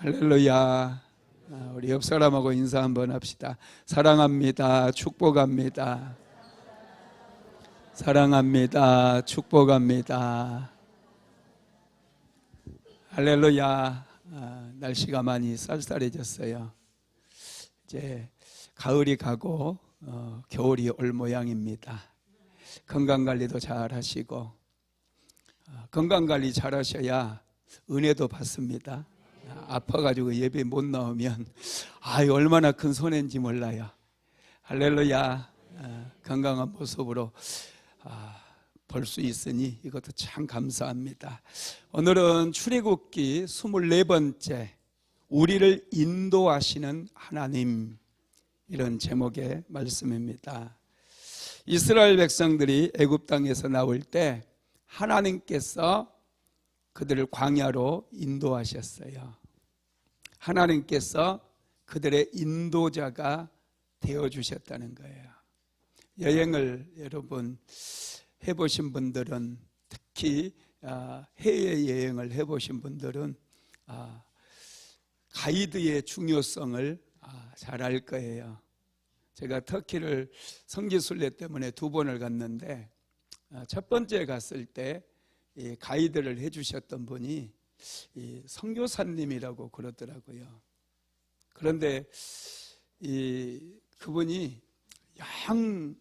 할렐루야. 우리 옆 사람하고 인사 한번 합시다. 사랑합니다. 축복합니다. 사랑합니다. 축복합니다. 할렐루야. 날씨가 많이 쌀쌀해졌어요. 이제 가을이 가고 겨울이 올 모양입니다. 건강관리도 잘 하시고, 건강관리 잘 하셔야 은혜도 받습니다. 아파가지고 예배 못 나오면 얼마나 큰 손해인지 몰라요. 할렐루야. 건강한 모습으로 볼 수 있으니 이것도 참 감사합니다. 오늘은 출애굽기 24번째 우리를 인도하시는 하나님, 이런 제목의 말씀입니다. 이스라엘 백성들이 애굽 땅에서 나올 때 하나님께서 그들을 광야로 인도하셨어요. 하나님께서 그들의 인도자가 되어주셨다는 거예요. 여행을 여러분 해보신 분들은, 특히 해외여행을 해보신 분들은 가이드의 중요성을 잘 알 거예요. 제가 터키를 성지순례 때문에 2번을 갔는데, 첫 번째 갔을 때 이 가이드를 해주셨던 분이 이 선교사님이라고 그러더라고요. 그런데 그분이 영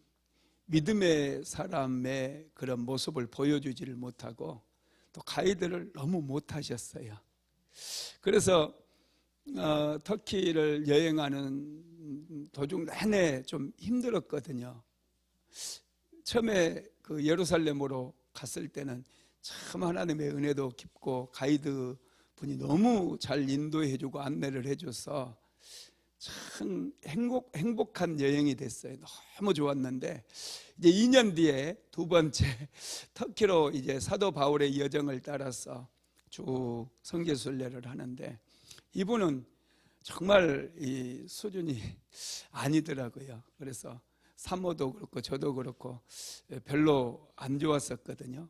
믿음의 사람의 그런 모습을 보여주지를 못하고 또 가이드를 너무 못하셨어요. 그래서 터키를 여행하는 도중 내내 좀 힘들었거든요. 처음에 그 예루살렘으로 갔을 때는 참 하나님의 은혜도 깊고 가이드 분이 너무 잘 인도해주고 안내를 해줘서 참 행복한 여행이 됐어요. 너무 좋았는데, 이제 2년 뒤에 2번째 터키로 이제 사도 바울의 여정을 따라서 쭉 성지순례를 하는데, 이분은 정말 이 수준이 아니더라고요. 그래서 사모도 그렇고 저도 그렇고 별로 안 좋았었거든요.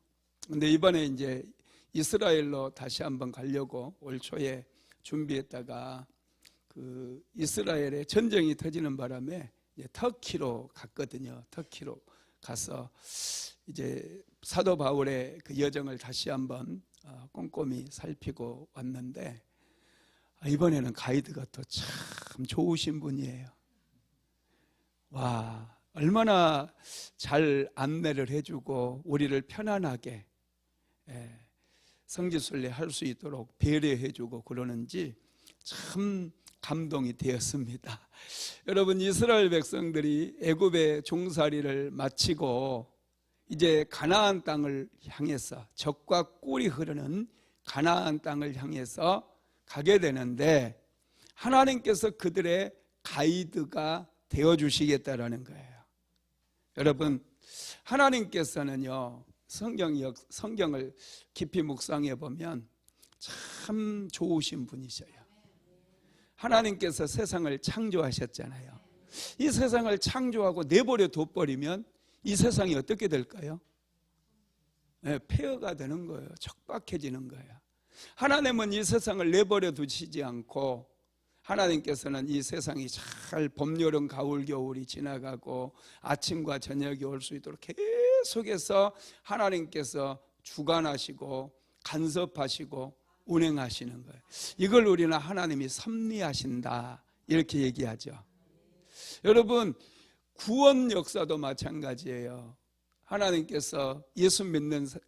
근데 이번에 이제 이스라엘로 다시 한번 가려고 올 초에 준비했다가 그 이스라엘에 전쟁이 터지는 바람에 이제 터키로 갔거든요. 터키로 가서 이제 사도 바울의 그 여정을 다시 한번 꼼꼼히 살피고 왔는데, 이번에는 가이드가 또 참 좋으신 분이에요. 와, 얼마나 잘 안내를 해주고 우리를 편안하게 성지순례 할 수 있도록 배려해주고 그러는지 참 감동이 되었습니다. 여러분, 이스라엘 백성들이 애굽의 종살이를 마치고 이제 가나안 땅을 향해서, 젖과 꿀이 흐르는 가나안 땅을 향해서 가게 되는데, 하나님께서 그들의 가이드가 되어주시겠다라는 거예요. 여러분, 하나님께서는요, 성경을 깊이 묵상해 보면 참 좋으신 분이셔요. 하나님께서 세상을 창조하셨잖아요. 이 세상을 창조하고 내버려 둬버리면 이 세상이 어떻게 될까요? 폐허가 되는 거예요. 척박해지는 거예요. 하나님은 이 세상을 내버려 두시지 않고, 하나님께서는 이 세상이 잘 봄, 여름, 가을, 겨울이 지나가고 아침과 저녁이 올 수 있도록 계속해서 하나님께서 주관하시고 간섭하시고 운행하시는 거예요. 이걸 우리는 하나님이 섭리하신다, 이렇게 얘기하죠. 여러분, 구원 역사도 마찬가지예요. 하나님께서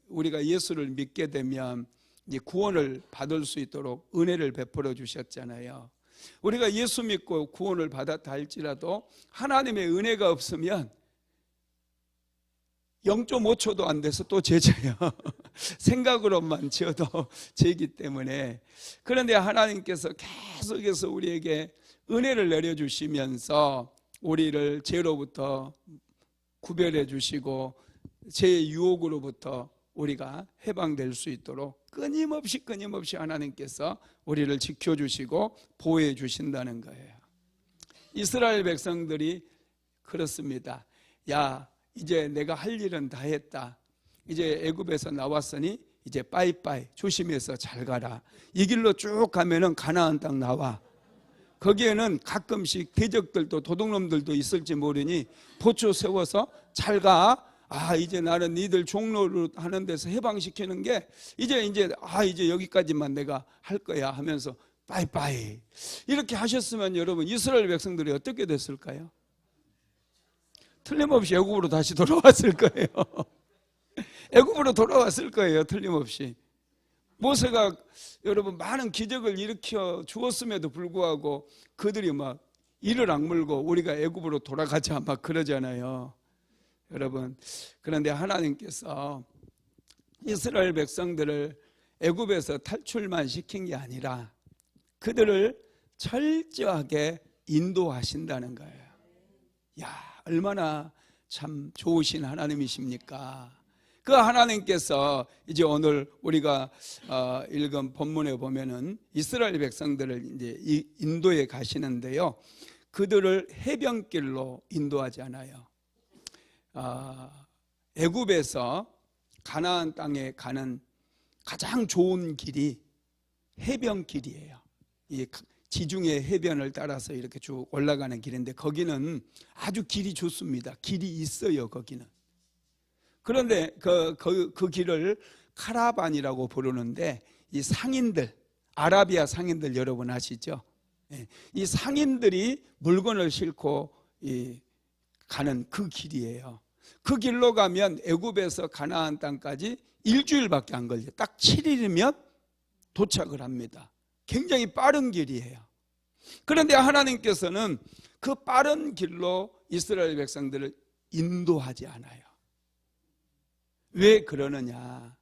우리가 예수를 믿게 되면 이제 구원을 받을 수 있도록 은혜를 베풀어 주셨잖아요. 우리가 예수 믿고 구원을 받았다 할지라도 하나님의 은혜가 없으면 0.5초도 안 돼서 또 죄져요. 생각으로만 지어도 죄이기 때문에. 그런데 하나님께서 계속해서 우리에게 은혜를 내려주시면서 우리를 죄로부터 구별해 주시고 죄의 유혹으로부터 우리가 해방될 수 있도록 끊임없이 하나님께서 우리를 지켜주시고 보호해 주신다는 거예요. 이스라엘 백성들이 그렇습니다. 야, 이제 내가 할 일은 다 했다. 이제 애굽에서 나왔으니 이제 빠이빠이 조심해서 잘 가라. 이 길로 쭉 가면은 가나안 땅 나와. 거기에는 가끔씩 대적들도 도둑놈들도 있을지 모르니 보초 세워서 잘 가. 이제 나는 니들 종로로 하는 데서 해방시키는 게 이제 여기까지만 내가 할 거야 하면서 빠이빠이 이렇게 하셨으면 여러분 이스라엘 백성들이 어떻게 됐을까요? 틀림없이 애굽으로 다시 돌아왔을 거예요. 애굽으로 돌아왔을 거예요. 틀림없이. 모세가 여러분 많은 기적을 일으켜 주었음에도 불구하고 그들이 막 이를 악물고 우리가 애굽으로 돌아가자 막 그러잖아요. 여러분, 그런데 하나님께서 이스라엘 백성들을 애굽에서 탈출만 시킨 게 아니라 그들을 철저하게 인도하신다는 거예요. 야, 얼마나 참 좋으신 하나님이십니까? 그 하나님께서 이제 오늘 우리가 읽은 본문에 보면은 이스라엘 백성들을 이제 인도에 가시는데요. 그들을 해변길로 인도하지 않아요. 애굽에서 가나안 땅에 가는 가장 좋은 길이 해변길이에요. 이 지중해 해변을 따라서 이렇게 쭉 올라가는 길인데 거기는 아주 길이 좋습니다. 길이 있어요. 거기는. 그런데 그 길을 카라반이라고 부르는데 이 상인들, 아라비아 상인들 여러분 아시죠? 이 상인들이 물건을 싣고 가는 그 길이에요. 그 길로 가면 애굽에서 가나안 땅까지 일주일밖에 안 걸려요. 딱 7일이면 도착을 합니다. 굉장히 빠른 길이에요. 그런데 하나님께서는 그 빠른 길로 이스라엘 백성들을 인도하지 않아요. 왜 그러느냐?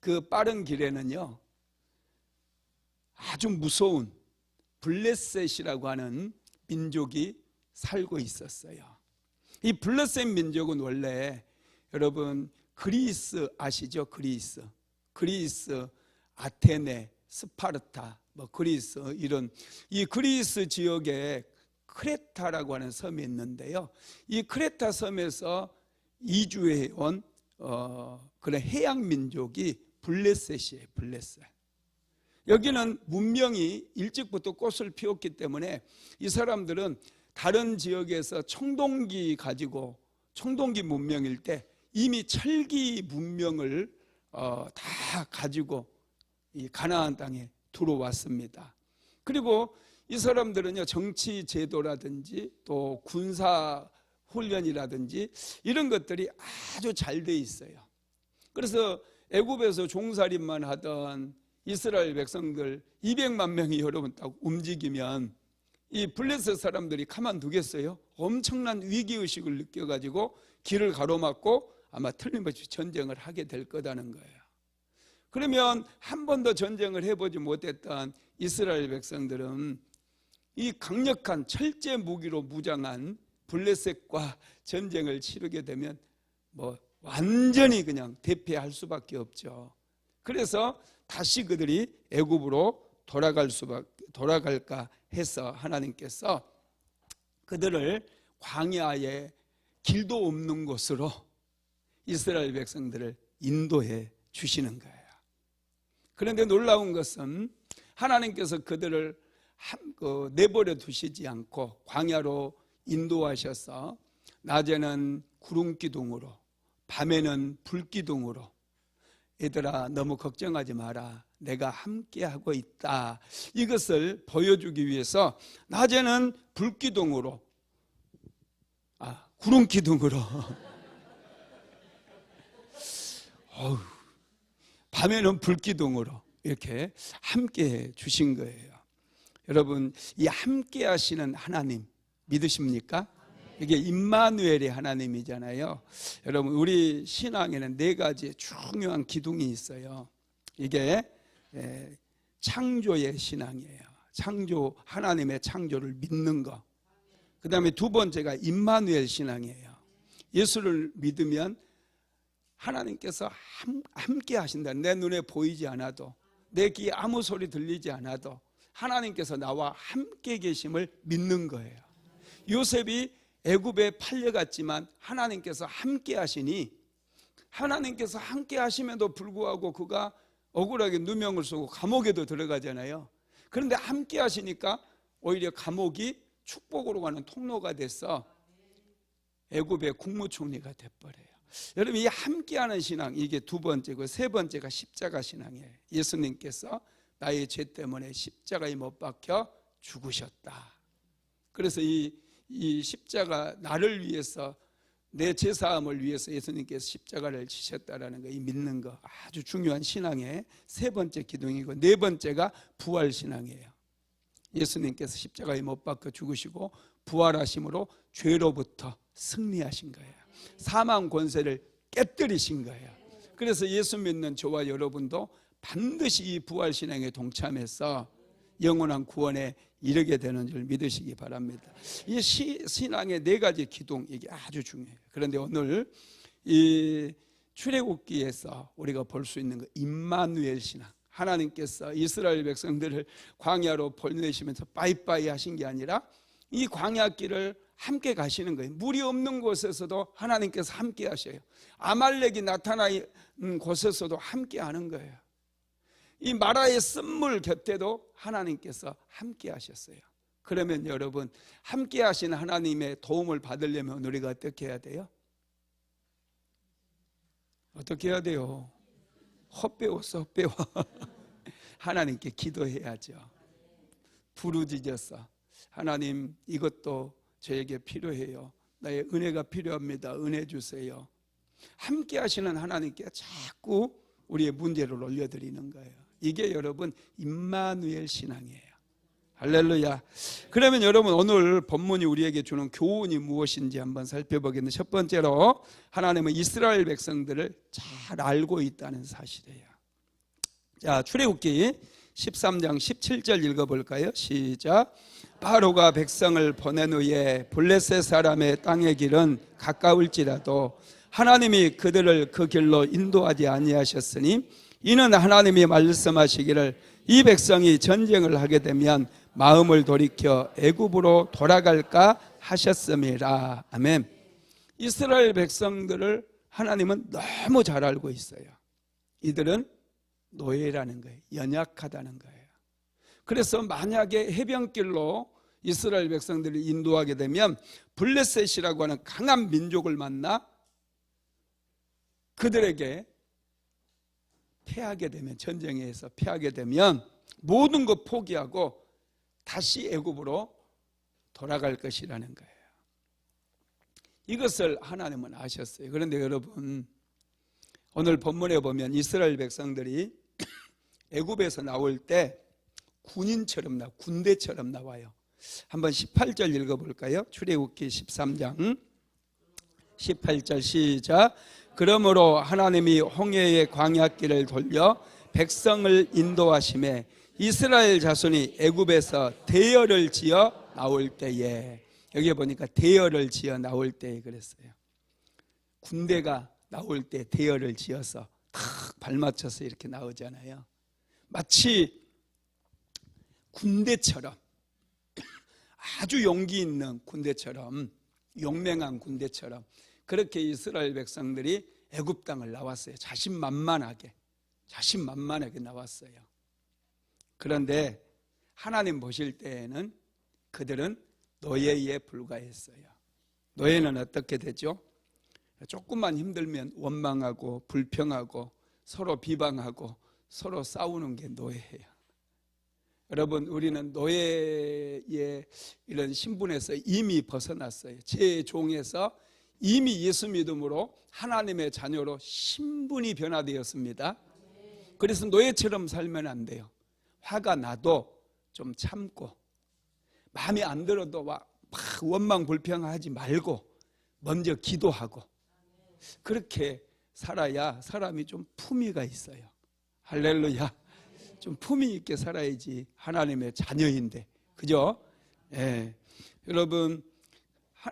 그 빠른 길에는요 아주 무서운 블레셋이라고 하는 민족이 살고 있었어요. 이 블레셋 민족은 원래 여러분 그리스 아시죠? 그리스 아테네, 스파르타, 그리스 이런 이 그리스 지역에 크레타라고 하는 섬이 있는데요. 이 크레타 섬에서 이주해 온 그런 해양 민족이 블레셋이에요. 블레셋. 여기는 문명이 일찍부터 꽃을 피웠기 때문에 이 사람들은 다른 지역에서 청동기 가지고 청동기 문명일 때 이미 철기 문명을 다 가지고 이 가나안 땅에 들어왔습니다. 그리고 이 사람들은요 정치 제도라든지 또 군사 훈련이라든지 이런 것들이 아주 잘 돼 있어요. 그래서 애굽에서 종살인만 하던 이스라엘 백성들 200만 명이 여러분 딱 움직이면 이 블레셋 사람들이 가만두겠어요? 엄청난 위기의식을 느껴가지고 길을 가로막고 아마 틀림없이 전쟁을 하게 될 거다는 거예요. 그러면 한 번도 전쟁을 해보지 못했던 이스라엘 백성들은 이 강력한 철제 무기로 무장한 블레셋과 전쟁을 치르게 되면 완전히 그냥 대패할 수밖에 없죠. 그래서 다시 그들이 애굽으로 돌아갈까 해서 하나님께서 그들을 광야에 길도 없는 곳으로 이스라엘 백성들을 인도해 주시는 거예요. 그런데 놀라운 것은 하나님께서 그들을 내버려 두시지 않고 광야로 인도하셔서 낮에는 구름기둥으로 밤에는 불기둥으로 얘들아 너무 걱정하지 마라 내가 함께하고 있다 이것을 보여주기 위해서 낮에는 불기둥으로 구름기둥으로 밤에는 불기둥으로 이렇게 함께해 주신 거예요. 여러분 이 함께 하시는 하나님 믿으십니까? 이게 임마누엘의 하나님이잖아요. 여러분 우리 신앙에는 4가지 중요한 기둥이 있어요. 이게 창조의 신앙이에요. 하나님의 창조를 믿는 거. 그 다음에 2번째가 임마누엘 신앙이에요. 예수를 믿으면 하나님께서 함께 하신다. 내 눈에 보이지 않아도 내 귀에 아무 소리 들리지 않아도 하나님께서 나와 함께 계심을 믿는 거예요. 요셉이 애굽에 팔려갔지만 하나님께서 함께 하시니 하나님께서 함께 하심에도 불구하고 그가 억울하게 누명을 쓰고 감옥에도 들어가잖아요. 그런데 함께 하시니까 오히려 감옥이 축복으로 가는 통로가 돼서 애굽의 국무총리가 돼버려요. 여러분, 이 함께하는 신앙, 이게 두 번째고, 세 번째가 십자가 신앙이에요. 예수님께서 나의 죄 때문에 십자가에 못 박혀 죽으셨다. 그래서 이 십자가, 나를 위해서, 내 죄사함을 위해서 예수님께서 십자가를 지셨다라는 거, 이 믿는 거 아주 중요한 신앙의 세 번째 기둥이고, 네 번째가 부활 신앙이에요. 예수님께서 십자가에 못 박혀 죽으시고 부활하심으로 죄로부터 승리하신 거예요. 사망 권세를 깨뜨리신 거예요. 그래서 예수 믿는 저와 여러분도 반드시 이 부활 신앙에 동참해서 영원한 구원에 이르게 되는 줄 믿으시기 바랍니다. 이 신앙의 네 가지 기둥, 이게 아주 중요해요. 그런데 오늘 이 출애굽기에서 우리가 볼 수 있는 거, 임마누엘 신앙, 하나님께서 이스라엘 백성들을 광야로 보내시면서 빠이빠이 하신 게 아니라 이 광야길을 함께 가시는 거예요. 물이 없는 곳에서도 하나님께서 함께 하셔요. 아말렉이 나타난 곳에서도 함께 하는 거예요. 이 마라의 쓴물 곁에도 하나님께서 함께 하셨어요. 그러면 여러분, 함께 하신 하나님의 도움을 받으려면 우리가 어떻게 해야 돼요? 어떻게 해야 돼요? 헛배워서 헛배워. 하나님께 기도해야죠. 부르짖어서, 하나님, 이것도 저에게 필요해요. 나의 은혜가 필요합니다. 은혜 주세요. 함께 하시는 하나님께 자꾸 우리의 문제를 올려드리는 거예요. 이게 여러분 임마누엘 신앙이에요. 할렐루야. 그러면 여러분, 오늘 본문이 우리에게 주는 교훈이 무엇인지 한번 살펴보겠는데, 첫 번째로 하나님은 이스라엘 백성들을 잘 알고 있다는 사실이에요. 자, 출애굽기 13장 17절 읽어볼까요? 시작. 바로가 백성을 보낸 후에 블레셋 사람의 땅의 길은 가까울지라도 하나님이 그들을 그 길로 인도하지 아니하셨으니, 이는 하나님이 말씀하시기를 이 백성이 전쟁을 하게 되면 마음을 돌이켜 애굽으로 돌아갈까 하셨음이라. 아멘. 이스라엘 백성들을 하나님은 너무 잘 알고 있어요. 이들은 노예라는 거예요. 연약하다는 거예요. 그래서 만약에 해변길로 이스라엘 백성들을 인도하게 되면 블레셋이라고 하는 강한 민족을 만나 그들에게 패하게 되면, 전쟁에서 패하게 되면 모든 것 포기하고 다시 애굽으로 돌아갈 것이라는 거예요. 이것을 하나님은 아셨어요. 그런데 여러분, 오늘 본문에 보면 이스라엘 백성들이 애굽에서 나올 때 군인처럼 군대처럼 나와요. 한번 18절 읽어볼까요? 출애굽기 13장 18절 시작. 그러므로 하나님이 홍해의 광야길을 돌려 백성을 인도하심에 이스라엘 자손이 애굽에서 대열을 지어 나올 때에, 여기 보니까 대열을 지어 나올 때에 그랬어요. 군대가 나올 때 대열을 지어서 탁 발맞춰서 이렇게 나오잖아요. 마치 군대처럼, 아주 용기 있는 군대처럼, 용맹한 군대처럼 그렇게 이스라엘 백성들이 애굽 땅을 나왔어요. 자신만만하게 나왔어요. 그런데 하나님 보실 때에는 그들은 노예에 불과했어요. 노예는 어떻게 되죠? 조금만 힘들면 원망하고 불평하고 서로 비방하고 서로 싸우는 게 노예예요. 여러분, 우리는 노예의 이런 신분에서 이미 벗어났어요. 제 종에서 이미 예수 믿음으로 하나님의 자녀로 신분이 변화되었습니다. 그래서 노예처럼 살면 안 돼요. 화가 나도 좀 참고, 마음에 안 들어도 막 원망 불평하지 말고 먼저 기도하고, 그렇게 살아야 사람이 좀 품위가 있어요. 할렐루야. 좀 품위 있게 살아야지 하나님의 자녀인데, 그죠? 예. 여러분,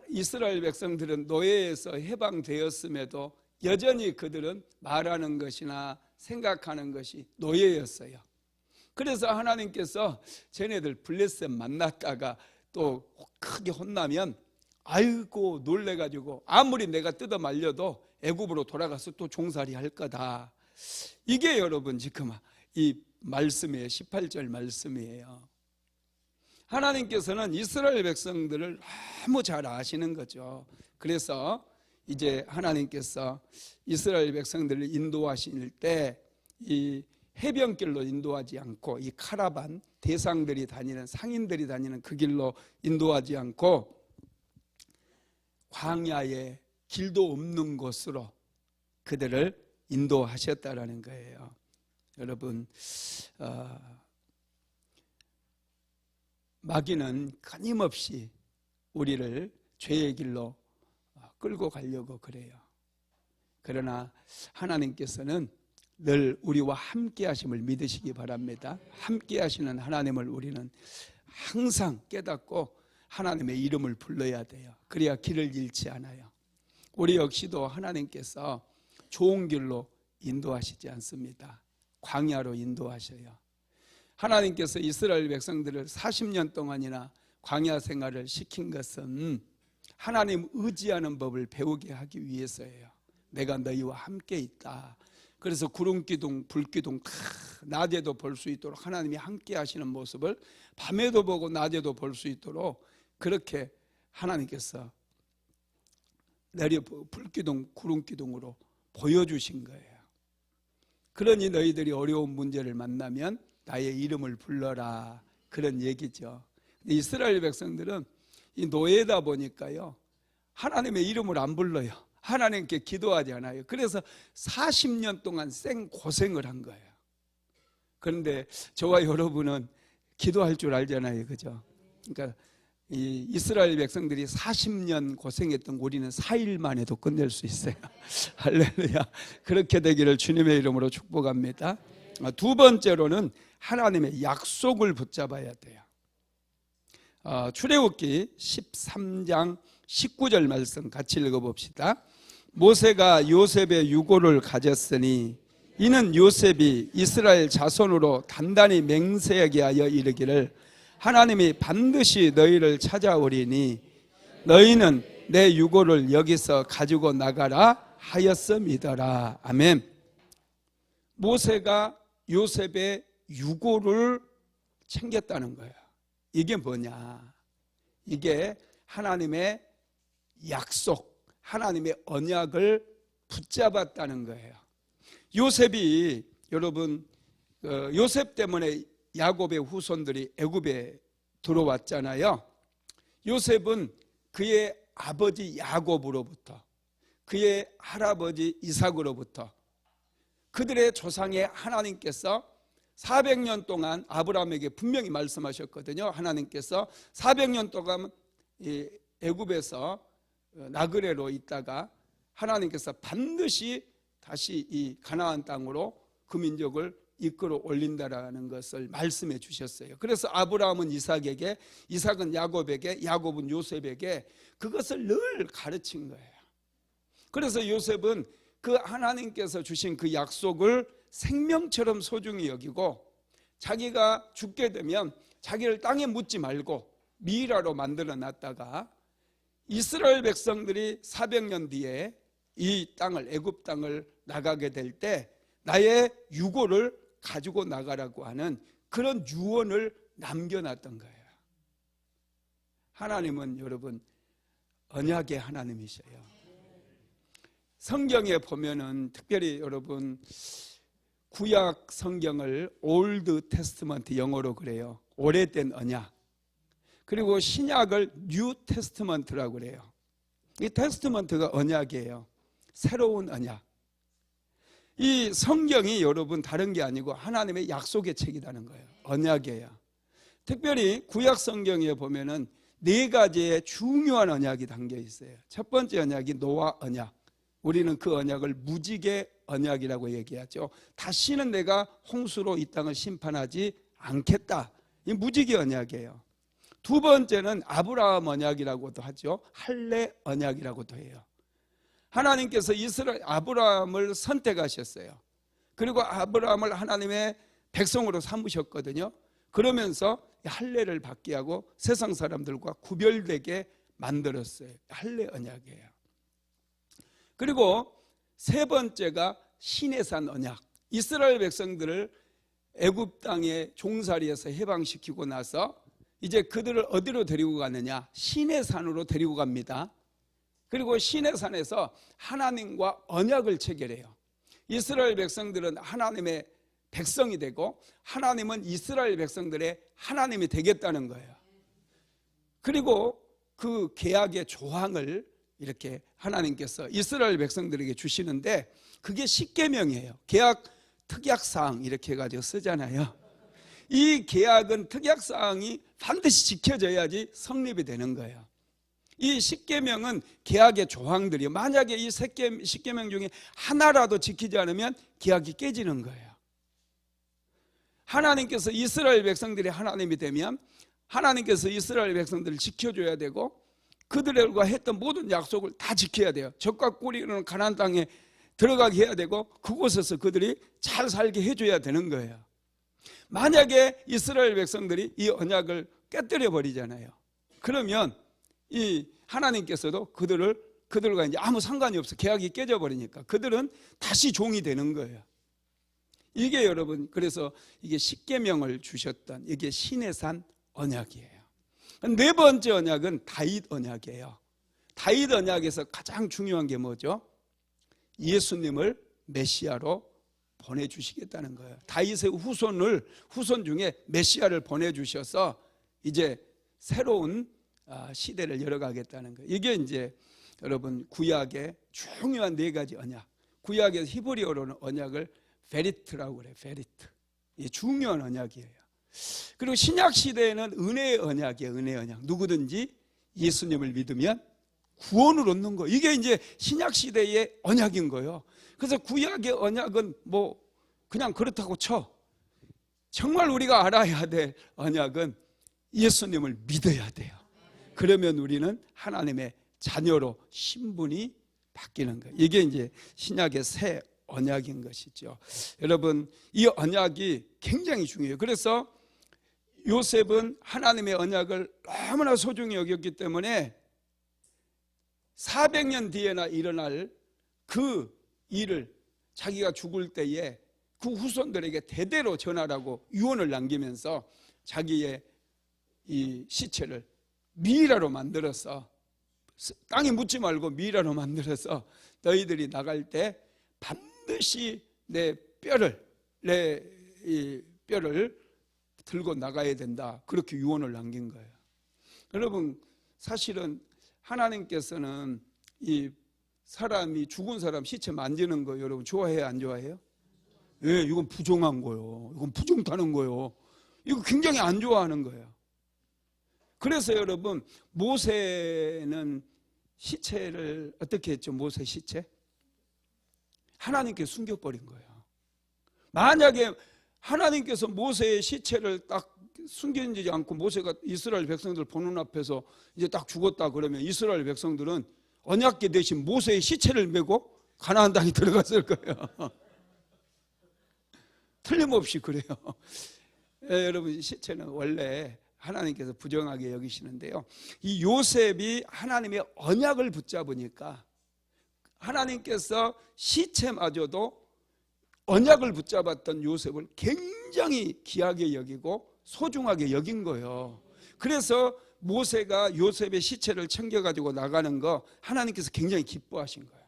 이스라엘 백성들은 노예에서 해방되었음에도 여전히 그들은 말하는 것이나 생각하는 것이 노예였어요. 그래서 하나님께서 쟤네들 블레셋 만났다가 또 크게 혼나면 아이고 놀래가지고 아무리 내가 뜯어 말려도 애굽으로 돌아가서 또 종살이 할 거다. 이게 여러분 지금 이 말씀이에요. 18절 말씀이에요. 하나님께서는 이스라엘 백성들을 너무 잘 아시는 거죠. 그래서 이제 하나님께서 이스라엘 백성들을 인도하실 때 이 해변길로 인도하지 않고 이 카라반, 대상들이 다니는, 상인들이 다니는 그 길로 인도하지 않고 광야에 길도 없는 곳으로 그들을 인도하셨다라는 거예요. 여러분, 마귀는 끊임없이 우리를 죄의 길로 끌고 가려고 그래요. 그러나 하나님께서는 늘 우리와 함께 하심을 믿으시기 바랍니다. 함께 하시는 하나님을 우리는 항상 깨닫고 하나님의 이름을 불러야 돼요. 그래야 길을 잃지 않아요. 우리 역시도 하나님께서 좋은 길로 인도하시지 않습니다. 광야로 인도하셔요. 하나님께서 이스라엘 백성들을 40년 동안이나 광야 생활을 시킨 것은 하나님 의지하는 법을 배우게 하기 위해서예요. 내가 너희와 함께 있다. 그래서 구름기둥, 불기둥 다 낮에도 볼 수 있도록 하나님이 함께 하시는 모습을 밤에도 보고 낮에도 볼 수 있도록 그렇게 하나님께서 내려 불기둥, 구름기둥으로 보여주신 거예요. 그러니 너희들이 어려운 문제를 만나면 나의 이름을 불러라, 그런 얘기죠. 이스라엘 백성들은 이 노예다 보니까요, 하나님의 이름을 안 불러요. 하나님께 기도하지 않아요. 그래서 40년 동안 생고생을 한 거예요. 그런데 저와 여러분은 기도할 줄 알잖아요. 그죠? 그러니까 이 이스라엘 백성들이 40년 고생했던 우리는 4일 만에도 끝낼 수 있어요. 할렐루야. 그렇게 되기를 주님의 이름으로 축복합니다. 두 번째로는 하나님의 약속을 붙잡아야 돼요. 출애굽기 13장 19절 말씀 같이 읽어봅시다. 모세가 요셉의 유고를 가졌으니 이는 요셉이 이스라엘 자손으로 단단히 맹세하게 하여 이르기를 하나님이 반드시 너희를 찾아오리니 너희는 내 유고를 여기서 가지고 나가라 하였음이더라. 아멘. 모세가 요셉의 유고를 챙겼다는 거예요. 이게 뭐냐? 이게 하나님의 약속, 하나님의 언약을 붙잡았다는 거예요. 요셉이 여러분, 요셉 때문에 야곱의 후손들이 애굽에 들어왔잖아요. 요셉은 그의 아버지 야곱으로부터, 그의 할아버지 이삭으로부터, 그들의 조상의 하나님께서 400년 동안 아브라함에게 분명히 말씀하셨거든요. 하나님께서 400년 동안 애굽에서 나그네로 있다가 하나님께서 반드시 다시 이 가나안 땅으로 그 민족을 이끌어 올린다라는 것을 말씀해 주셨어요. 그래서 아브라함은 이삭에게, 이삭은 야곱에게, 야곱은 요셉에게 그것을 늘 가르친 거예요. 그래서 요셉은 그 하나님께서 주신 그 약속을 생명처럼 소중히 여기고 자기가 죽게 되면 자기를 땅에 묻지 말고 미라로 만들어 놨다가 이스라엘 백성들이 400년 뒤에 이 땅을, 애굽 땅을 나가게 될 때 나의 유고를 가지고 나가라고 하는 그런 유언을 남겨놨던 거예요. 하나님은 여러분 언약의 하나님이셔요. 성경에 보면은 특별히 여러분 구약 성경을 올드 테스트먼트, 영어로 그래요. 오래된 언약. 그리고 신약을 뉴 테스트먼트라고 그래요. 이 테스트먼트가 언약이에요. 새로운 언약. 이 성경이 여러분 다른 게 아니고 하나님의 약속의 책이라는 거예요. 언약이에요. 특별히 구약 성경에 보면은 4가지의 중요한 언약이 담겨 있어요. 첫 번째 언약이 노아 언약. 우리는 그 언약을 무지개 언약이라고 얘기하죠. 다시는 내가 홍수로 이 땅을 심판하지 않겠다. 이 무지개 언약이에요. 두 번째는 아브라함 언약이라고도 하죠. 할례 언약이라고도 해요. 하나님께서 아브라함을 선택하셨어요. 그리고 아브라함을 하나님의 백성으로 삼으셨거든요. 그러면서 할례를 받게 하고 세상 사람들과 구별되게 만들었어요. 할례 언약이에요. 그리고 세 번째가 시내산 언약. 이스라엘 백성들을 애굽 땅의 종살이에서 해방시키고 나서 이제 그들을 어디로 데리고 가느냐? 시내산으로 데리고 갑니다. 그리고 시내산에서 하나님과 언약을 체결해요. 이스라엘 백성들은 하나님의 백성이 되고 하나님은 이스라엘 백성들의 하나님이 되겠다는 거예요. 그리고 그 계약의 조항을 이렇게 하나님께서 이스라엘 백성들에게 주시는데 그게 십계명이에요. 계약 특약사항 이렇게 해가지고 쓰잖아요. 이 계약은 특약사항이 반드시 지켜져야지 성립이 되는 거예요. 이 십계명은 계약의 조항들이요. 만약에 이 십계명 중에 하나라도 지키지 않으면 계약이 깨지는 거예요. 하나님께서 이스라엘 백성들이 하나님이 되면 하나님께서 이스라엘 백성들을 지켜줘야 되고 그들과 했던 모든 약속을 다 지켜야 돼요. 적과 꿀이 가나안 땅에 들어가게 해야 되고 그곳에서 그들이 잘 살게 해줘야 되는 거예요. 만약에 이스라엘 백성들이 이 언약을 깨뜨려 버리잖아요. 그러면 이 하나님께서도 그들과 이제 아무 상관이 없어. 계약이 깨져 버리니까 그들은 다시 종이 되는 거예요. 이게 여러분, 그래서 이게 십계명을 주셨던 이게 시내산 언약이에요. 네 번째 언약은 다윗 언약이에요. 다윗 언약에서 가장 중요한 게 뭐죠? 예수님을 메시아로 보내주시겠다는 거예요. 다윗의 후손 중에 메시아를 보내주셔서 이제 새로운 시대를 열어가겠다는 거예요. 이게 이제 여러분 구약의 중요한 네 가지 언약. 구약의 히브리어로는 언약을 베리트라고 그래요. 베리트. 이게 중요한 언약이에요. 그리고 신약 시대에는 은혜의 언약이에요. 은혜의 언약. 누구든지 예수님을 믿으면 구원을 얻는 거. 이게 이제 신약 시대의 언약인 거예요. 그래서 구약의 언약은 뭐 그냥 그렇다고 쳐. 정말 우리가 알아야 될 언약은 예수님을 믿어야 돼요. 그러면 우리는 하나님의 자녀로 신분이 바뀌는 거예요. 이게 이제 신약의 새 언약인 것이죠. 여러분, 이 언약이 굉장히 중요해요. 그래서 요셉은 하나님의 언약을 너무나 소중히 여겼기 때문에 400년 뒤에나 일어날 그 일을 자기가 죽을 때에 그 후손들에게 대대로 전하라고 유언을 남기면서 자기의 이 시체를 미이라로 만들어서 땅에 묻지 말고 미이라로 만들어서 너희들이 나갈 때 반드시 내 뼈를 들고 나가야 된다. 그렇게 유언을 남긴 거예요. 여러분, 사실은 하나님께서는 이 사람이 죽은 사람 시체 만지는 거 여러분 좋아해요, 안 좋아해요? 예, 이건 부정한 거예요. 이건 부정타는 거예요. 이거 굉장히 안 좋아하는 거예요. 그래서 여러분, 모세는 시체를 어떻게 했죠? 모세 시체? 하나님께 숨겨버린 거예요. 만약에 하나님께서 모세의 시체를 딱 숨기지 않고 모세가 이스라엘 백성들 보는 앞에서 이제 딱 죽었다 그러면 이스라엘 백성들은 언약궤 대신 모세의 시체를 메고 가나안 땅에 들어갔을 거예요. 틀림없이 그래요. 여러분, 시체는 원래 하나님께서 부정하게 여기시는데요. 이 요셉이 하나님의 언약을 붙잡으니까 하나님께서 시체마저도 언약을 붙잡았던 요셉을 굉장히 귀하게 여기고 소중하게 여긴 거예요. 그래서 모세가 요셉의 시체를 챙겨가지고 나가는 거 하나님께서 굉장히 기뻐하신 거예요.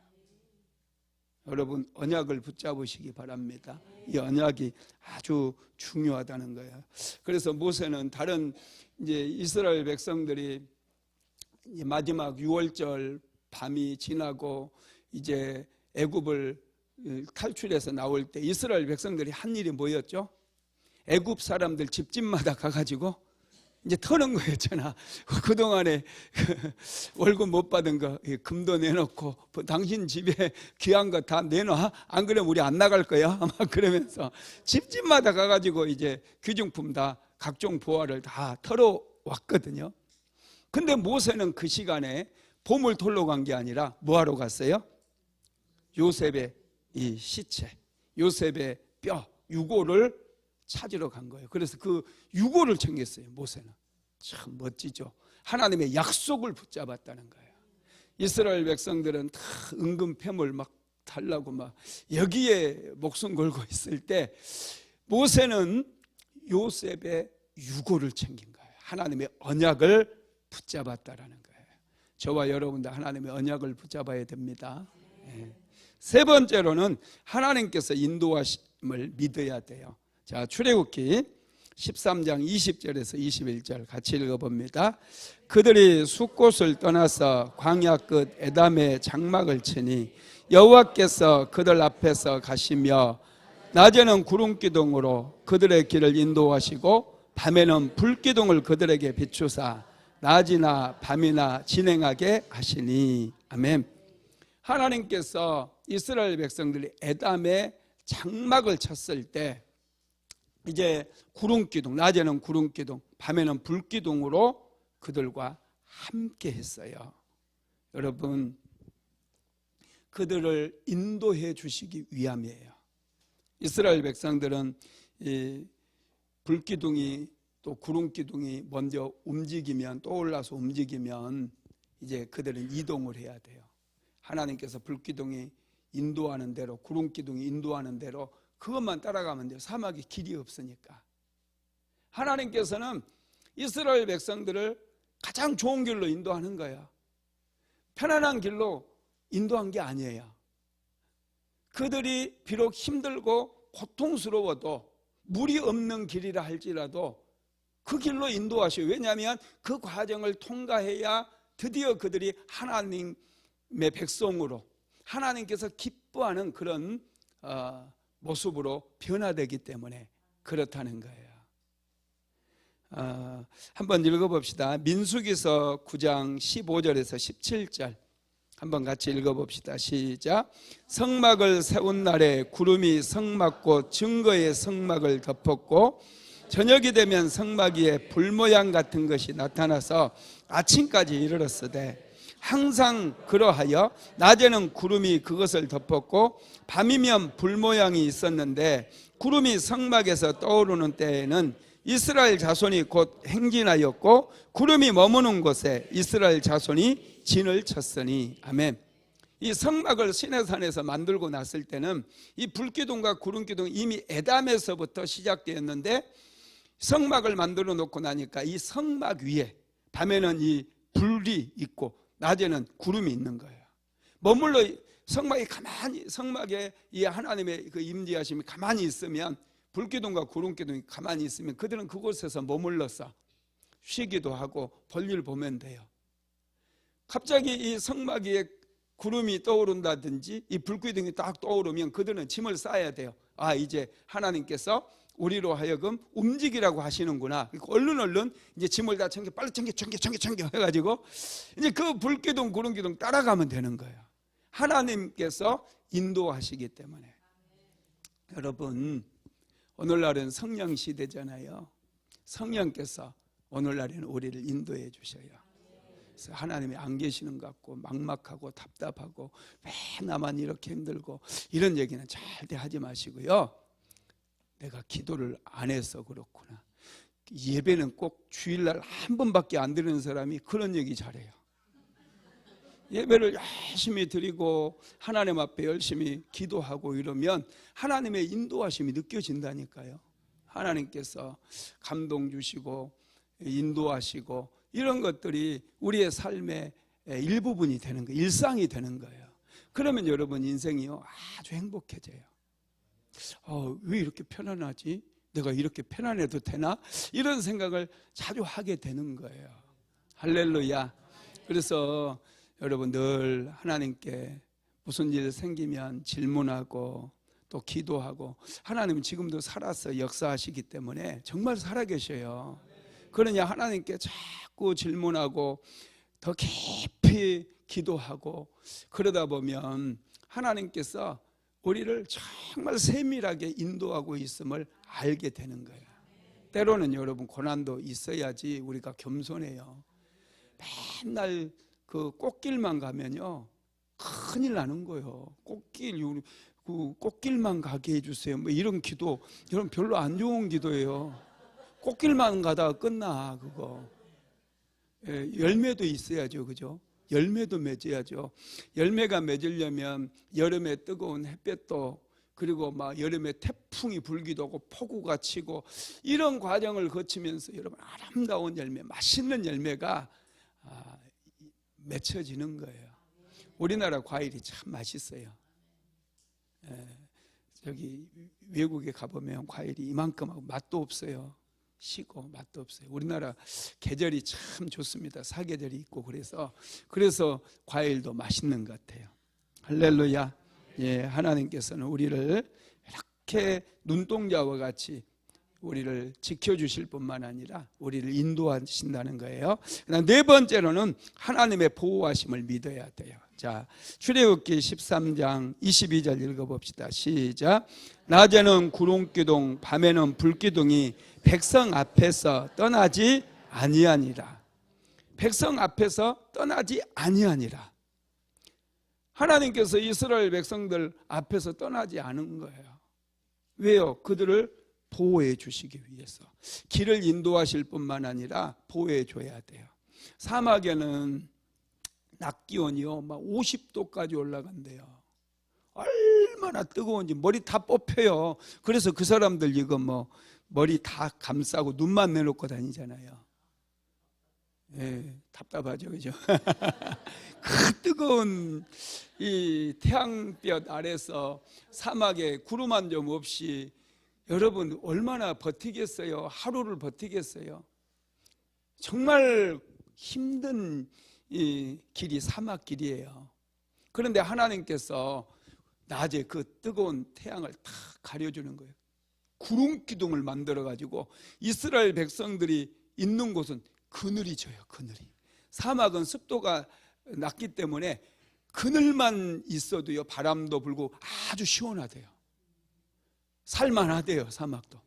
여러분, 언약을 붙잡으시기 바랍니다. 이 언약이 아주 중요하다는 거예요. 그래서 모세는 다른 이제 이스라엘 백성들이 마지막 6월절 밤이 지나고 이제 애굽을 탈출해서 나올 때 이스라엘 백성들이 한 일이 뭐였죠? 애굽 사람들 집집마다 가가지고 이제 터는 거였잖아. 그동안에 월급 못 받은 거 금도 내놓고 당신 집에 귀한 거 다 내놔. 안 그러면 우리 안 나갈 거야. 아마 그러면서 집집마다 가가지고 이제 귀중품 다 각종 보화를 다 털어왔거든요. 근데 모세는 그 시간에 보물 털러 간 게 아니라 뭐하러 갔어요? 요셉의 이 시체, 요셉의 뼈, 유골을 찾으러 간 거예요. 그래서 그 유골을 챙겼어요. 모세는. 참 멋지죠. 하나님의 약속을 붙잡았다는 거예요. 이스라엘 백성들은 다 은금 패물 막 하려고 막 여기에 목숨 걸고 있을 때 모세는 요셉의 유고를 챙긴 거예요. 하나님의 언약을 붙잡았다라는 거예요. 저와 여러분도 하나님의 언약을 붙잡아야 됩니다. 세 번째로는 하나님께서 인도하심을 믿어야 돼요. 자, 출애굽기 13장 20절에서 21절 같이 읽어봅니다. 그들이 숫곳을 떠나서 광야 끝 에담의 장막을 치니 여호와께서 그들 앞에서 가시며 낮에는 구름기둥으로 그들의 길을 인도하시고 밤에는 불기둥을 그들에게 비추사 낮이나 밤이나 진행하게 하시니. 아멘. 하나님께서 이스라엘 백성들이 에담의 장막을 쳤을 때 이제 구름기둥, 낮에는 구름기둥, 밤에는 불기둥으로 그들과 함께 했어요. 여러분, 그들을 인도해 주시기 위함이에요. 이스라엘 백성들은 이 불기둥이 또 구름기둥이 먼저 움직이면, 떠올라서 움직이면 이제 그들은 이동을 해야 돼요. 하나님께서 불기둥이 인도하는 대로, 구름기둥이 인도하는 대로 그것만 따라가면 돼요. 사막에 길이 없으니까. 하나님께서는 이스라엘 백성들을 가장 좋은 길로 인도하는 거야. 편안한 길로 인도한 게 아니에요. 그들이 비록 힘들고 고통스러워도 물이 없는 길이라 할지라도 그 길로 인도하셔요. 왜냐하면 그 과정을 통과해야 드디어 그들이 하나님의 백성으로, 하나님께서 기뻐하는 그런 모습으로 변화되기 때문에 그렇다는 거예요. 한번 읽어봅시다. 민수기서 9장 15절에서 17절 한번 같이 읽어봅시다. 시작. 성막을 세운 날에 구름이 성막과 증거의 성막을 덮었고 저녁이 되면 성막 위에 불 모양 같은 것이 나타나서 아침까지 이르렀으되 항상 그러하여 낮에는 구름이 그것을 덮었고 밤이면 불 모양이 있었는데 구름이 성막에서 떠오르는 때에는 이스라엘 자손이 곧 행진하였고 구름이 머무는 곳에 이스라엘 자손이 진을 쳤으니. 아멘. 이 성막을 시내산에서 만들고 났을 때는 이 불기둥과 구름기둥이 이미 에담에서부터 시작되었는데 성막을 만들어 놓고 나니까 이 성막 위에 밤에는 이 불이 있고 낮에는 구름이 있는 거예요. 머물러 성막에 가만히, 성막에 이 하나님의 그 임재하심이 가만히 있으면, 불기둥과 구름기둥이 가만히 있으면 그들은 그곳에서 머물러서 쉬기도 하고 볼일 보면 돼요. 갑자기 이 성막 위에 구름이 떠오른다든지 이 불기둥이 딱 떠오르면 그들은 짐을 싸야 돼요. 아, 이제 하나님께서 우리로 하여금 움직이라고 하시는구나. 얼른 이제 짐을 다 챙겨, 빨리 챙겨 해가지고 이제 그 불기둥 구름기둥 따라가면 되는 거예요. 하나님께서 인도하시기 때문에. 여러분, 오늘날은 성령 시대잖아요. 성령께서 오늘날에는 우리를 인도해 주셔요. 그래서 하나님이 안 계시는 것 같고 막막하고 답답하고 왜 나만 이렇게 힘들고 이런 얘기는 절대 하지 마시고요. 내가 기도를 안 해서 그렇구나. 예배는 꼭 주일날 한 번밖에 안 드리는 사람이 그런 얘기 잘해요. 예배를 열심히 드리고 하나님 앞에 열심히 기도하고 이러면 하나님의 인도하심이 느껴진다니까요. 하나님께서 감동 주시고 인도하시고 이런 것들이 우리의 삶의 일부분이 되는 거예요. 일상이 되는 거예요. 그러면 여러분 인생이요 아주 행복해져요. 왜 이렇게 편안하지? 내가 이렇게 편안해도 되나? 이런 생각을 자주 하게 되는 거예요. 할렐루야. 그래서 여러분 늘 하나님께 무슨 일 생기면 질문하고 또 기도하고, 하나님은 지금도 살아서 역사하시기 때문에 정말 살아계셔요. 그러냐 하나님께 자꾸 질문하고 더 깊이 기도하고 그러다 보면 하나님께서 우리를 정말 세밀하게 인도하고 있음을 알게 되는 거예요. 때로는 여러분 고난도 있어야지 우리가 겸손해요. 맨날 그 꽃길만 가면요 큰일 나는 거예요. 꽃길만 가게 해주세요. 뭐 이런 기도 여러분 별로 안 좋은 기도예요. 꽃길만 가다가 끝나 그거. 열매도 있어야죠, 그죠? 열매도 맺어야죠. 열매가 맺으려면 여름에 뜨거운 햇볕도, 그리고 막 여름에 태풍이 불기도 하고 폭우가 치고, 이런 과정을 거치면서 여러분 아름다운 열매, 맛있는 열매가 맺혀지는 거예요. 우리나라 과일이 참 맛있어요. 저기 외국에 가보면 과일이 이만큼 하고 맛도 없어요. 시고 맛도 없어요. 우리나라 계절이 참 좋습니다. 사계절이 있고 그래서 과일도 맛있는 것 같아요. 할렐루야. 예, 하나님께서는 우리를 이렇게 눈동자와 같이 우리를 지켜주실 뿐만 아니라 우리를 인도하신다는 거예요. 그다음 네 번째로는 하나님의 보호하심을 믿어야 돼요. 자, 출애굽기 13장 22절 읽어봅시다. 시작. 낮에는 구름기둥 밤에는 불기둥이 백성 앞에서 떠나지 아니하니라. 백성 앞에서 떠나지 아니하니라. 하나님께서 이스라엘 백성들 앞에서 떠나지 않은 거예요. 왜요? 그들을 보호해 주시기 위해서. 길을 인도하실 뿐만 아니라 보호해 줘야 돼요. 사막에는 낮 기온이요 막 50도까지 올라간대요. 얼마나 뜨거운지 머리 다 뽑혀요. 그래서 그 사람들 이거 뭐 머리 다 감싸고 눈만 내놓고 다니잖아요. 예, 답답하죠, 그죠? 그 뜨거운 이 태양볕 아래서 사막에 구름 한 점 없이 여러분 얼마나 버티겠어요? 하루를 버티겠어요? 정말 힘든 이 길이 사막 길이에요. 그런데 하나님께서 낮에 그 뜨거운 태양을 다 가려주는 거예요. 구름 기둥을 만들어 가지고 이스라엘 백성들이 있는 곳은 그늘이 져요. 그늘이. 사막은 습도가 낮기 때문에 그늘만 있어도요 바람도 불고 아주 시원하대요. 살만하대요. 사막도.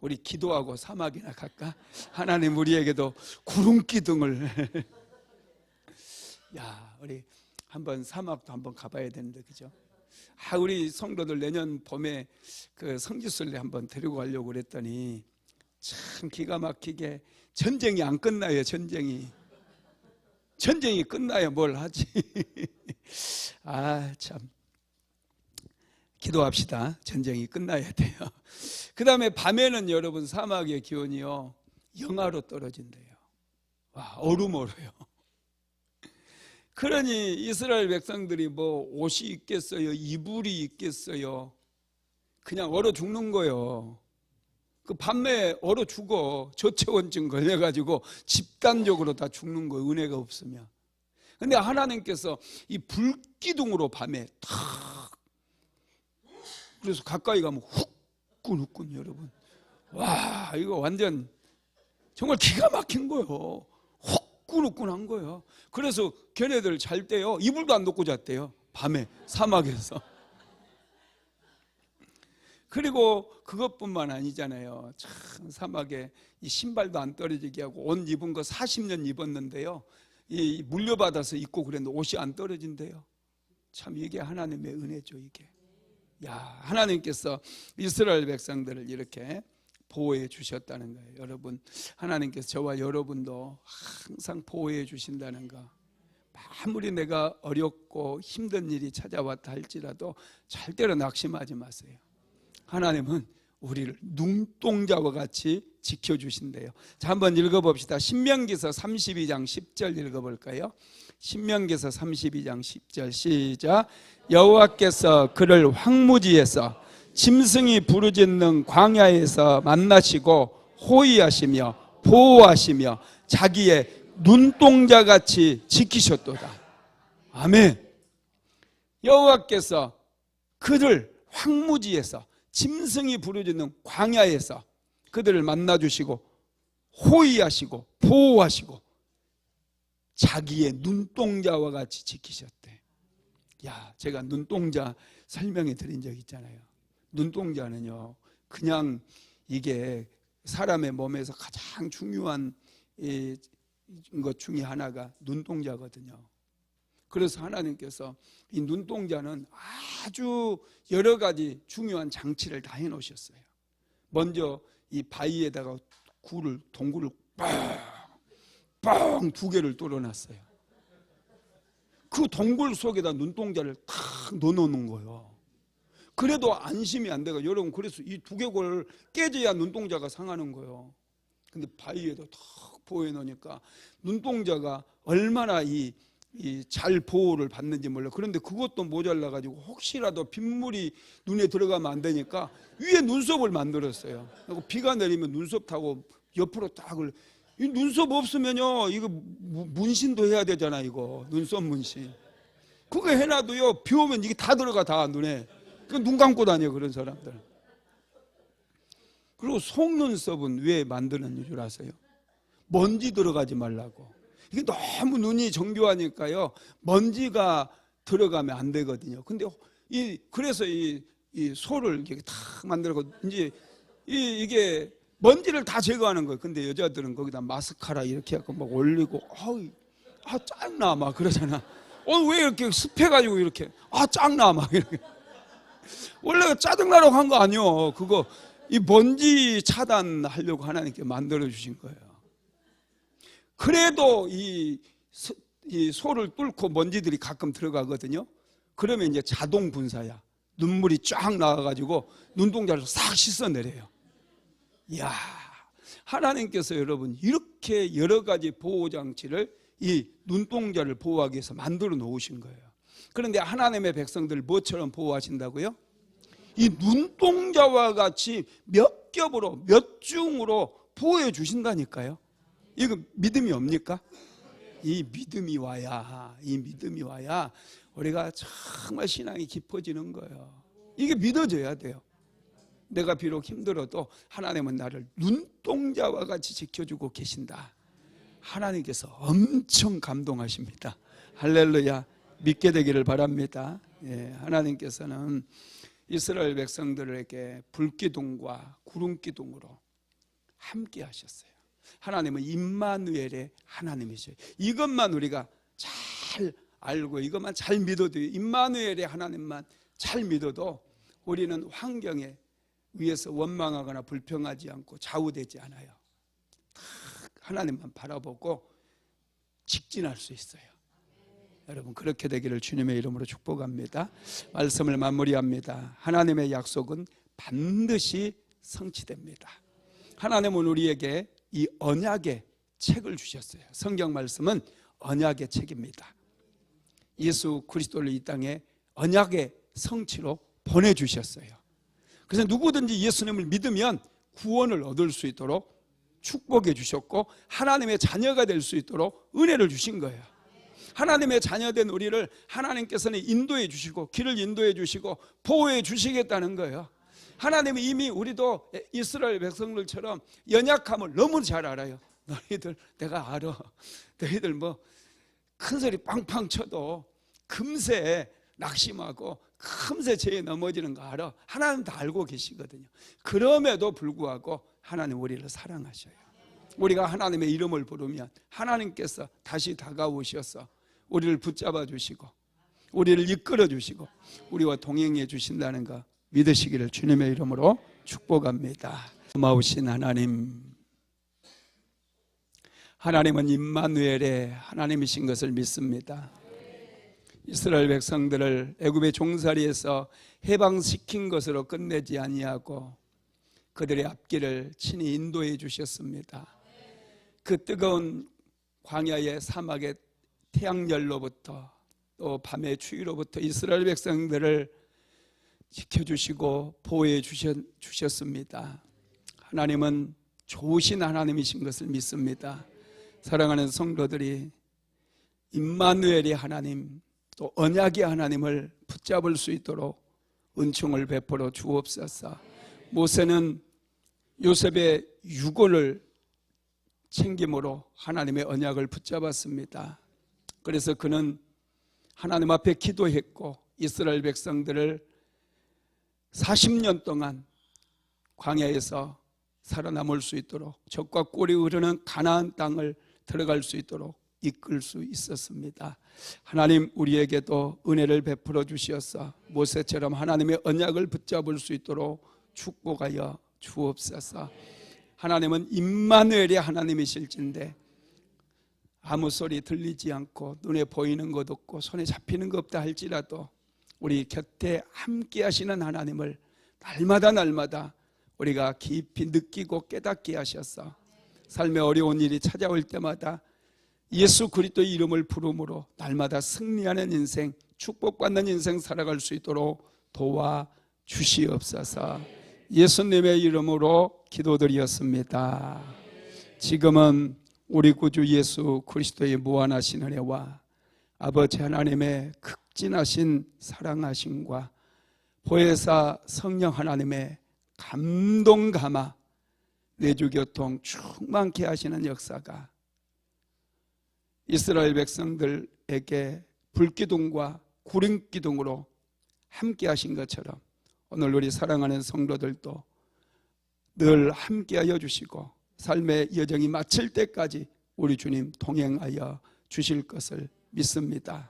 우리 기도하고 사막이나 갈까? 하나님 우리에게도 구름 기둥을 야, 우리 한번 사막도 한번 가봐야 되는데, 그죠? 우리 성도들 내년 봄에 그 성지순례 한번 데리고 가려고 그랬더니 참 기가 막히게 전쟁이 안 끝나요. 전쟁이 끝나야 뭘 하지? 참 기도합시다. 전쟁이 끝나야 돼요. 그 다음에 밤에는 여러분 사막의 기온이요 영하로 떨어진대요. 와, 얼음얼어요. 그러니 이스라엘 백성들이 뭐 옷이 있겠어요? 이불이 있겠어요? 그냥 얼어 죽는 거예요. 그 밤에 얼어 죽어. 저체온증 걸려가지고 집단적으로 다 죽는 거예요. 은혜가 없으면. 근데 하나님께서 이 불기둥으로 밤에 탁, 그래서 가까이 가면 후끈후끈 여러분. 와, 이거 완전 정말 기가 막힌 거예요. 후끈후끈한 거예요. 그래서 걔네들 잘 때요 이불도 안 덮고 잤대요. 밤에 사막에서. 그리고 그것뿐만 아니잖아요. 참 사막에 이 신발도 안 떨어지게 하고 옷 입은 거 40년 입었는데요 이 물려받아서 입고 그랬는데 옷이 안 떨어진대요. 참 이게 하나님의 은혜죠. 이게 하나님께서 이스라엘 백성들을 이렇게 보호해 주셨다는 거예요. 여러분, 하나님께서 저와 여러분도 항상 보호해 주신다는 거. 아무리 내가 어렵고 힘든 일이 찾아왔다 할지라도 절대로 낙심하지 마세요. 하나님은 우리를 눈동자와 같이 지켜주신대요. 자, 한번 읽어봅시다. 신명기서 32장 10절 읽어볼까요? 신명기서 32장 10절 시작. 여호와께서 그를 황무지에서 짐승이 부르짖는 광야에서 만나시고 호위하시며 보호하시며 자기의 눈동자같이 지키셨도다. 아멘. 여호와께서 그를 황무지에서 짐승이 부르짖는 광야에서 그들을 만나주시고 호위하시고 보호하시고 자기의 눈동자와 같이 지키셨대. 제가 눈동자 설명해 드린 적 있잖아요. 눈동자는요 그냥 이게 사람의 몸에서 가장 중요한 것 중에 하나가 눈동자거든요. 그래서 하나님께서 이 눈동자는 아주 여러 가지 중요한 장치를 다 해놓으셨어요. 먼저 이 바위에다가 동굴을 뻥 2개를 뚫어놨어요. 그 동굴 속에다 눈동자를 탁 넣어놓는 거예요. 그래도 안심이 안 돼가. 여러분, 그래서 이 두개골 깨져야 눈동자가 상하는 거예요. 근데 바위에도 탁 보여놓으니까 눈동자가 얼마나 잘 보호를 받는지 몰라. 그런데 그것도 모자라 가지고 혹시라도 빗물이 눈에 들어가면 안 되니까 위에 눈썹을 만들었어요. 그리고 비가 내리면 눈썹 타고 옆으로 딱. 이 눈썹 없으면요, 이거 문신도 해야 되잖아. 이거 눈썹 문신 그거 해놔도요, 비 오면 이게 다 들어가, 다 눈에. 눈 감고 다녀, 그런 사람들. 그리고 속눈썹은 왜 만드는 줄 아세요? 먼지 들어가지 말라고. 이게 너무 눈이 정교하니까요, 먼지가 들어가면 안 되거든요. 근데 그래서 이 소를 이렇게 탁 만들고 이제 이게 먼지를 다 제거하는 거예요. 근데 여자들은 거기다 마스카라 이렇게 하고 막 올리고, 짱나 막 그러잖아. 왜 이렇게 습해가지고 이렇게 짱나 막 이렇게. 원래 짜증나라고 한 거 아니요. 그거 이 먼지 차단하려고 하나님께 만들어 주신 거예요. 그래도 이 소를 뚫고 먼지들이 가끔 들어가거든요. 그러면 이제 자동 분사야. 눈물이 쫙 나와가지고 눈동자를 싹 씻어내려요. 이야, 하나님께서 여러분 이렇게 여러 가지 보호장치를 이 눈동자를 보호하기 위해서 만들어 놓으신 거예요. 그런데 하나님의 백성들을 뭐처럼 보호하신다고요? 이 눈동자와 같이 몇 겹으로 몇 중으로 보호해 주신다니까요. 이거 믿음이 옵니까? 이 믿음이 와야 우리가 정말 신앙이 깊어지는 거예요. 이게 믿어져야 돼요. 내가 비록 힘들어도 하나님은 나를 눈동자와 같이 지켜주고 계신다. 하나님께서 엄청 감동하십니다. 할렐루야. 믿게 되기를 바랍니다. 하나님께서는 이스라엘 백성들에게 불기둥과 구름기둥으로 함께 하셨어요. 하나님은 임마누엘의 하나님이셔요. 이것만 우리가 잘 알고 이것만 잘 믿어도, 임마누엘의 하나님만 잘 믿어도 우리는 환경에 위에서 원망하거나 불평하지 않고 좌우되지 않아요. 하나님만 바라보고 직진할 수 있어요. 여러분, 그렇게 되기를 주님의 이름으로 축복합니다. 말씀을 마무리합니다. 하나님의 약속은 반드시 성취됩니다. 하나님은 우리에게 이 언약의 책을 주셨어요. 성경 말씀은 언약의 책입니다. 예수 그리스도를 이 땅에 언약의 성취로 보내주셨어요. 그래서 누구든지 예수님을 믿으면 구원을 얻을 수 있도록 축복해 주셨고, 하나님의 자녀가 될 수 있도록 은혜를 주신 거예요. 하나님의 자녀된 우리를 하나님께서는 인도해 주시고, 길을 인도해 주시고 보호해 주시겠다는 거예요. 하나님은 이미 우리도 이스라엘 백성들처럼 연약함을 너무 잘 알아요. 너희들 내가 알아. 너희들 뭐 큰 소리 빵빵 쳐도 금세 낙심하고 금세 죄에 넘어지는 거 알아. 하나님 다 알고 계시거든요. 그럼에도 불구하고 하나님 우리를 사랑하셔요. 우리가 하나님의 이름을 부르면 하나님께서 다시 다가오셔서 우리를 붙잡아 주시고 우리를 이끌어 주시고 우리와 동행해 주신다는 거 믿으시기를 주님의 이름으로 축복합니다. 고마우신 하나님, 하나님은 임마누엘의 하나님이신 것을 믿습니다. 이스라엘 백성들을 애굽의 종살이에서 해방시킨 것으로 끝내지 아니하고 그들의 앞길을 친히 인도해 주셨습니다. 그 뜨거운 광야의 사막의 태양열로부터 또 밤의 추위로부터 이스라엘 백성들을 지켜주시고 보호해 주셨습니다. 하나님은 좋으신 하나님이신 것을 믿습니다. 사랑하는 성도들이 임마누엘의 하나님, 또 언약의 하나님을 붙잡을 수 있도록 은총을 베풀어 주옵소서. 모세는 요셉의 유골을 챙김으로 하나님의 언약을 붙잡았습니다. 그래서 그는 하나님 앞에 기도했고 이스라엘 백성들을 40년 동안 광야에서 살아남을 수 있도록 적과 꿀이 흐르는 가나안 땅을 들어갈 수 있도록 이끌 수 있었습니다. 하나님 우리에게도 은혜를 베풀어 주시어서 모세처럼 하나님의 언약을 붙잡을 수 있도록 축복하여 주옵소서. 하나님은 임마누엘의 하나님이실진데 아무 소리 들리지 않고 눈에 보이는 것 없고 손에 잡히는 것 없다 할지라도 우리 곁에 함께 하시는 하나님을 날마다 우리가 깊이 느끼고 깨닫게 하셔서 삶의 어려운 일이 찾아올 때마다 예수 그리스도의 이름을 부름으로 날마다 승리하는 인생, 축복받는 인생 살아갈 수 있도록 도와주시옵소서. 예수님의 이름으로 기도드리었습니다. 지금은 우리 구주 예수 그리스도의 무한하신 은혜와 아버지 하나님의 극진하신 사랑하심과 보혜사 성령 하나님의 감동 감화 내주교통 충만케 하시는 역사가 이스라엘 백성들에게 불기둥과 구름기둥으로 함께 하신 것처럼 오늘 우리 사랑하는 성도들도 늘 함께하여 주시고 삶의 여정이 마칠 때까지 우리 주님 동행하여 주실 것을 믿습니다.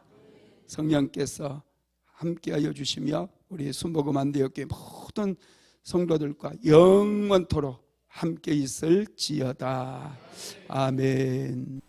성령께서 함께하여 주시며 우리 순복음 안대역교회 모든 성도들과 영원토록 함께 있을지어다. 아멘.